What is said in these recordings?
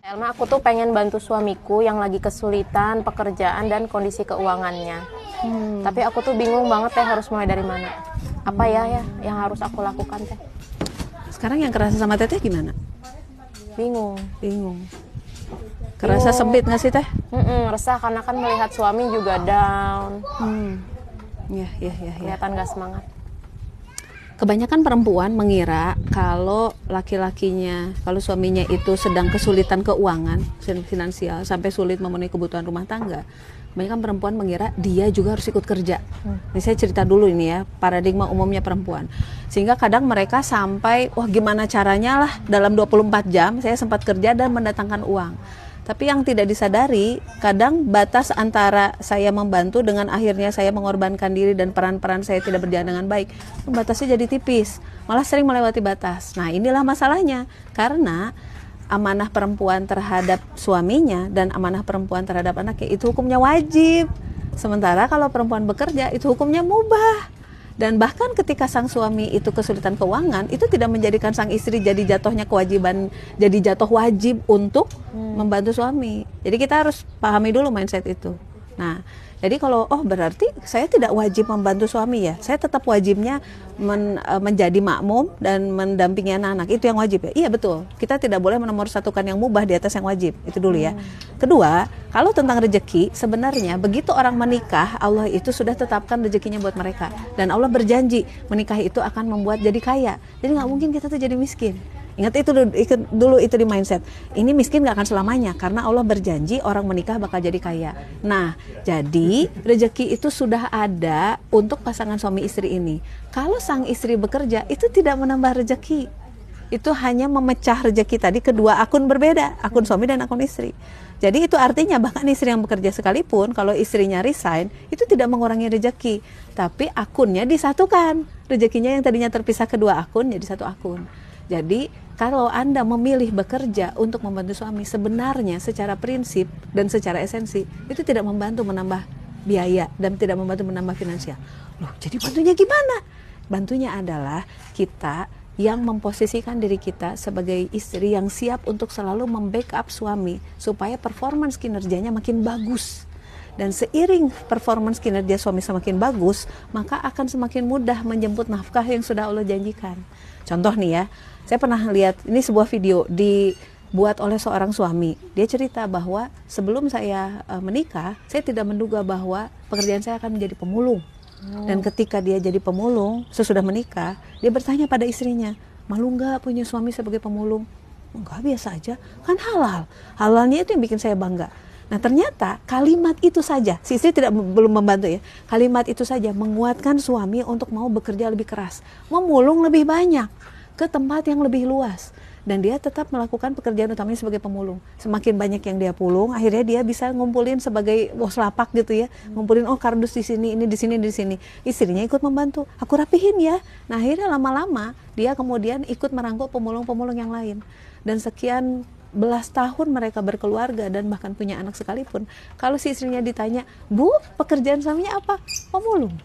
Elma, aku tuh pengen bantu suamiku yang lagi kesulitan pekerjaan dan kondisi keuangannya. Tapi aku tuh bingung banget teh harus mulai dari mana. Apa ya yang harus aku lakukan teh? Sekarang yang kerasa sama teteh gimana? Bingung. Kerasa sempit nggak sih teh? Resah karena kan melihat suami juga down. Ya. Kelihatan gak semangat. Kebanyakan perempuan mengira kalau laki-lakinya, kalau suaminya itu sedang kesulitan keuangan, finansial, sampai sulit memenuhi kebutuhan rumah tangga. Kebanyakan perempuan mengira dia juga harus ikut kerja. Ini saya cerita dulu ini ya, paradigma umumnya perempuan. Sehingga kadang mereka sampai, wah gimana caranya lah, dalam 24 jam saya sempat kerja dan mendatangkan uang. Tapi yang tidak disadari, kadang batas antara saya membantu dengan akhirnya saya mengorbankan diri dan peran-peran saya tidak berjalan dengan baik, batasnya jadi tipis, malah sering melewati batas. Nah inilah masalahnya, karena amanah perempuan terhadap suaminya dan amanah perempuan terhadap anaknya itu hukumnya wajib. Sementara kalau perempuan bekerja itu hukumnya mubah. Dan bahkan ketika sang suami itu kesulitan keuangan, itu tidak menjadikan sang istri jadi jatuhnya kewajiban, jadi jatuh wajib untuk membantu suami. Jadi kita harus pahami dulu mindset itu. Nah, jadi kalau berarti saya tidak wajib membantu suami ya, saya tetap wajibnya menjadi makmum dan mendampingi anak-anak, itu yang wajib ya. Iya betul, kita tidak boleh menomorsatukan yang mubah di atas yang wajib, itu dulu ya. Kedua, kalau tentang rezeki, sebenarnya begitu orang menikah, Allah itu sudah tetapkan rezekinya buat mereka, dan Allah berjanji menikah itu akan membuat jadi kaya. Jadi nggak mungkin kita tuh jadi miskin. Ingat itu dulu itu di mindset. Ini miskin gak akan selamanya, karena Allah berjanji orang menikah bakal jadi kaya. Nah, jadi rezeki itu sudah ada untuk pasangan suami istri ini. Kalau sang istri bekerja, itu tidak menambah rezeki. Itu hanya memecah rezeki tadi kedua akun berbeda, akun suami dan akun istri. Jadi itu artinya bahkan istri yang bekerja sekalipun, kalau istrinya resign, itu tidak mengurangi rezeki. Tapi akunnya disatukan. Rezekinya yang tadinya terpisah kedua akun, jadi satu akun. Jadi kalau Anda memilih bekerja untuk membantu suami, sebenarnya secara prinsip dan secara esensi itu tidak membantu menambah biaya dan tidak membantu menambah finansial. Loh, jadi bantunya gimana? Bantunya adalah kita yang memposisikan diri kita sebagai istri yang siap untuk selalu membackup suami supaya performance kinerjanya makin bagus. Dan seiring performance kinerja suami semakin bagus, maka akan semakin mudah menjemput nafkah yang sudah Allah janjikan. Contoh nih ya, saya pernah lihat ini sebuah video dibuat oleh seorang suami. Dia cerita bahwa sebelum saya menikah, saya tidak menduga bahwa pekerjaan saya akan menjadi pemulung. Dan ketika dia jadi pemulung, sesudah menikah, dia bertanya pada istrinya, malu nggak punya suami sebagai pemulung? Enggak, biasa aja, kan halal. Halalnya itu yang bikin saya bangga. Nah ternyata kalimat itu saja, si istri belum membantu ya, kalimat itu saja menguatkan suami untuk mau bekerja lebih keras, memulung lebih banyak, ke tempat yang lebih luas. Dan dia tetap melakukan pekerjaan utamanya sebagai pemulung. Semakin banyak yang dia pulung, akhirnya dia bisa ngumpulin sebagai bos lapak gitu ya, ngumpulin kardus di sini, ini di sini, di sini. Istrinya ikut membantu, aku rapihin ya. Nah akhirnya lama-lama dia kemudian ikut merangkul pemulung-pemulung yang lain. Dan sekian belas tahun mereka berkeluarga dan bahkan punya anak sekalipun, kalau si istrinya ditanya, Bu, pekerjaan suaminya apa? Pemulung.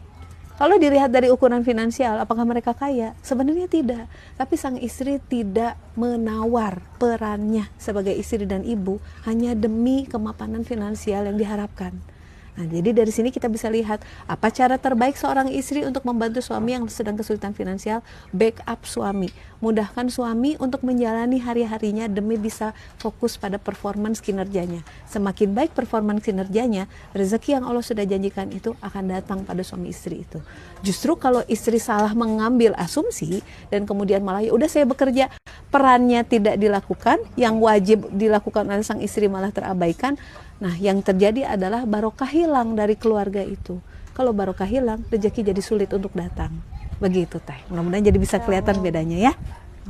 Kalau dilihat dari ukuran finansial, apakah mereka kaya? Sebenarnya tidak. Tapi sang istri tidak menawar perannya sebagai istri dan ibu hanya demi kemapanan finansial yang diharapkan. Nah, jadi dari sini kita bisa lihat apa cara terbaik seorang istri untuk membantu suami yang sedang kesulitan finansial, backup suami, mudahkan suami untuk menjalani hari-harinya demi bisa fokus pada performance kinerjanya. Semakin baik performance kinerjanya, rezeki yang Allah sudah janjikan itu akan datang pada suami istri itu. Justru kalau istri salah mengambil asumsi dan kemudian malah ya udah saya bekerja, perannya tidak dilakukan, yang wajib dilakukan oleh sang istri malah terabaikan. Nah, yang terjadi adalah barokah hilang dari keluarga itu. Kalau barokah hilang, rezeki jadi sulit untuk datang. Begitu teh. Mudah-mudahan jadi bisa kelihatan bedanya ya.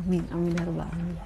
Amin, amin ya rabbal alamin.